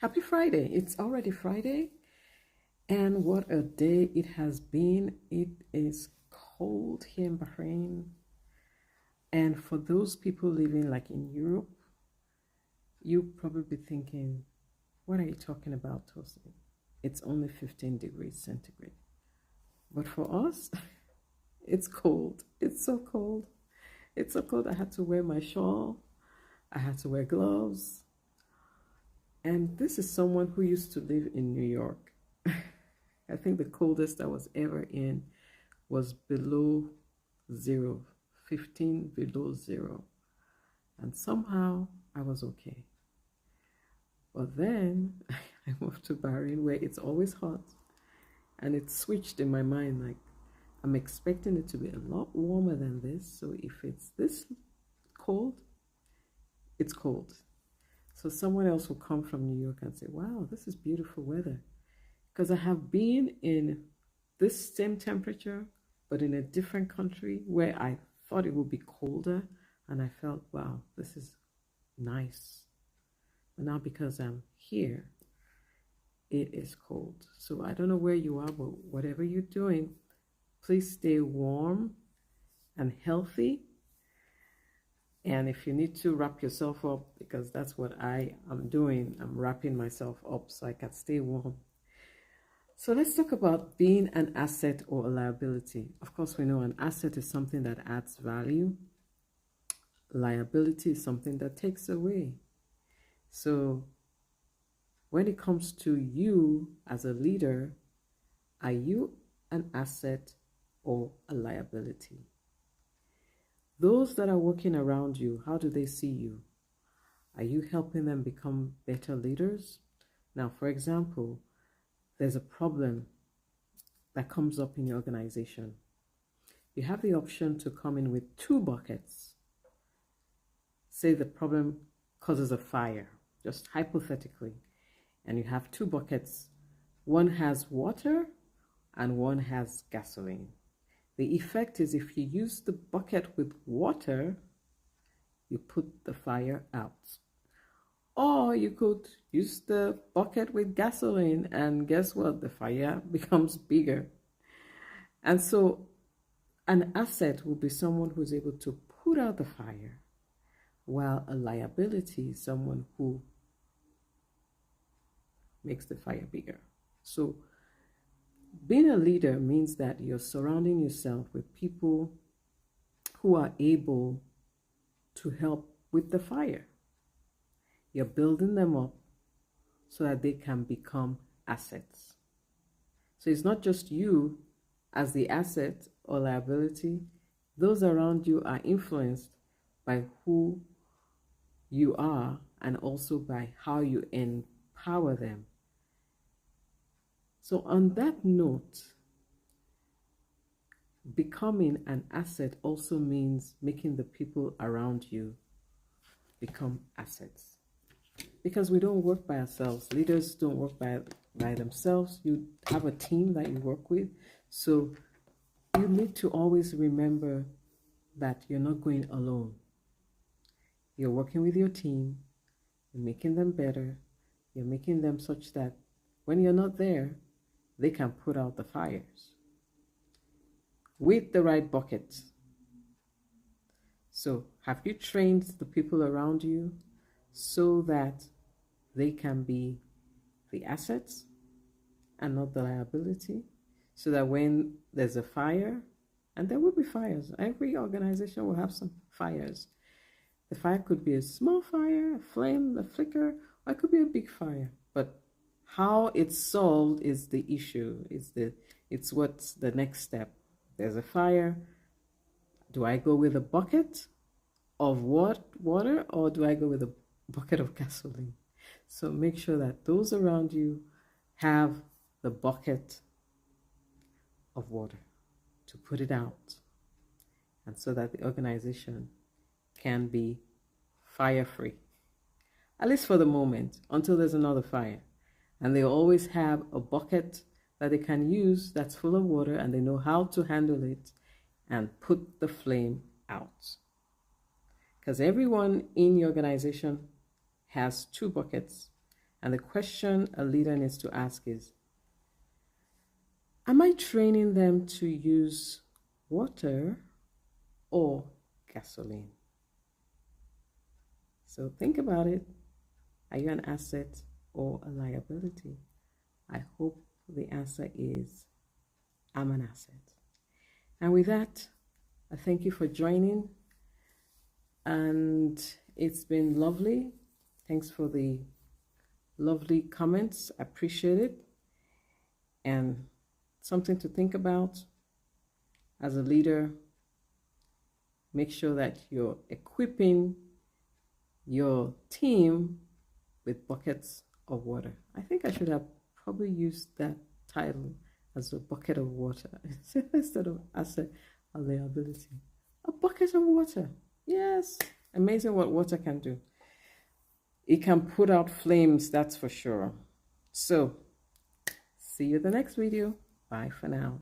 Happy Friday. It's already Friday, and what a day it has been. It is cold here in Bahrain. And for those people living like in Europe, you probably thinking, what are you talking about, Tosi? It's only 15 degrees centigrade. But for us, it's cold. It's so cold. It's so cold. I had to wear my shawl. I had to wear gloves. And this is someone who used to live in New York. I think the coldest I was ever in was below zero, 15 below zero. And somehow I was okay. But then I moved to Bahrain where it's always hot. And it switched in my mind like, I'm expecting it to be a lot warmer than this. So if it's this cold, it's cold. So someone else will come from New York and say, wow, this is beautiful weather. Because I have been in this same temperature, but in a different country where I thought it would be colder. And I felt, wow, this is nice. But now because I'm here, it is cold. So I don't know where you are, but whatever you're doing, please stay warm and healthy. And if you need to wrap yourself up, because that's what I am doing, I'm wrapping myself up so I can stay warm. So let's talk about being an asset or a liability. Of course, we know an asset is something that adds value. Liability is something that takes away. So when it comes to you as a leader, are you an asset or a liability? Those that are working around you, how do they see you? Are you helping them become better leaders? Now, for example, there's a problem that comes up in your organization. You have the option to come in with two buckets. Say the problem causes a fire, just hypothetically, and you have two buckets. One has water and one has gasoline. The effect is if you use the bucket with water, you put the fire out. Or you could use the bucket with gasoline, and guess what? The fire becomes bigger. And so an asset will be someone who's able to put out the fire, while a liability is someone who makes the fire bigger. So being a leader means that you're surrounding yourself with people who are able to help with the fire. You're building them up so that they can become assets. So it's not just you as the asset or liability. Those around you are influenced by who you are and also by how you empower them. So on that note, becoming an asset also means making the people around you become assets. Because we don't work by ourselves. Leaders don't work by themselves. You have a team that you work with. So you need to always remember that you're not going alone. You're working with your team. You're making them better. You're making them such that when you're not there, they can put out the fires with the right buckets. So have you trained the people around you so that they can be the assets and not the liability? So that when there's a fire, and there will be fires, every organization will have some fires. The fire could be a small fire, a flame, a flicker, or it could be a big fire. But how it's solved is the issue. It's what's the next step. There's a fire. Do I go with a bucket of water, or do I go with a bucket of gasoline? So make sure that those around you have the bucket of water to put it out, and so that the organization can be fire free, at least for the moment, until there's another fire. And they always have a bucket that they can use that's full of water, and they know how to handle it and put the flame out. Because everyone in your organization has two buckets, And the question a leader needs to ask is, am I training them to use water or gasoline? So think about it. Are you an asset or a liability? I hope the answer is, I'm an asset. And with that, I thank you for joining. And it's been lovely. Thanks for the lovely comments. I appreciate it. And something to think about as a leader. Make sure that you're equipping your team with buckets of water. I think I should have probably used that title as a bucket of water instead of asset or liability. A bucket of water. Yes. Amazing what water can do. It can put out flames, that's for sure. So, see you in the next video. Bye for now.